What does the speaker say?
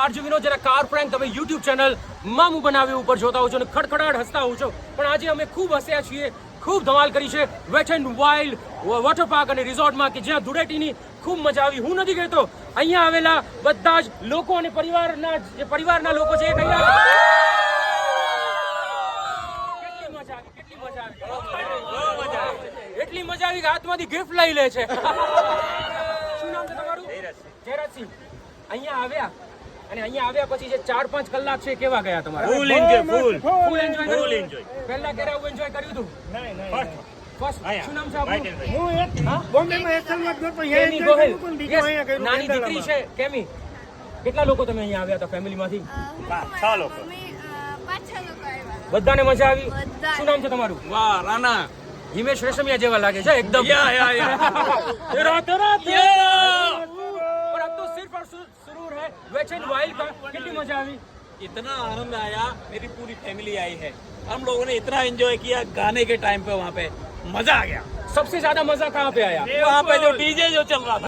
RJ Vinod, જેના car prank તમે YouTube channel મામુ બનાવ્યું ઉપર જોતા હો છો અને ખડખડાટ હસતા હો છો. પણ આજે અમે ખૂબ હસ્યા છીએ, ખૂબ ધમાલ કરી છે wet and wild water park અને રિઝોર્ટમાં, કે જ્યાં ધૂળેટીની ખૂબ મજા આવી. હું નથી કહેતો, અહીંયા આવેલા બધા જ લોકો અને પરિવારના લોકો છે, કેટલી મજા આવી, કેટલી મજા આવી, એટલી મજા આવી કે હાથમાંથી ગિફ્ટ લઈ લે છે. શું નામ છે તમારું? જયરાજસિંહ. અહીંયા આવ્યા અને અહીંયા આવ્યા પછી જે 4-5 કલાક છે કેવા ગયા તમારા? Full enjoy, full enjoy, full enjoy. પહેલા ક્યારે આવું એન્જોય કર્યું હતું? ફર્સ્ટ. શું નામ છે આપનું? હું એક બોમ્બેમાં એક કલાક ગયો તો કેમી ગોહિલ. અહીંયા કર્યું નાની દીકરી છે કેમી. કેટલા લોકો તમે અહીંયા આવ્યા હતા ફેમિલીમાંથી? 6 લોકો. બધાને મજા આવી? બધા. શું નામ છે તમારું? વાહ, રાના. હિમેશ રેશમિયા જેવા લાગે છે એકદમ. तेरा और अब तो सिर्फ और सुरूर है वेट एंड वाइल्ड का. કેટલી મજા આવી? इतना आनंद आया, मेरी पूरी फैमिली आई है. हम लोगों ने इतना एंजॉय किया गाने के टाइम पे, वहाँ पे मजा आ गया. सबसे ज्यादा मजा कहाँ पे आया? वहाँ पे जो डीजे जो चल रहा था.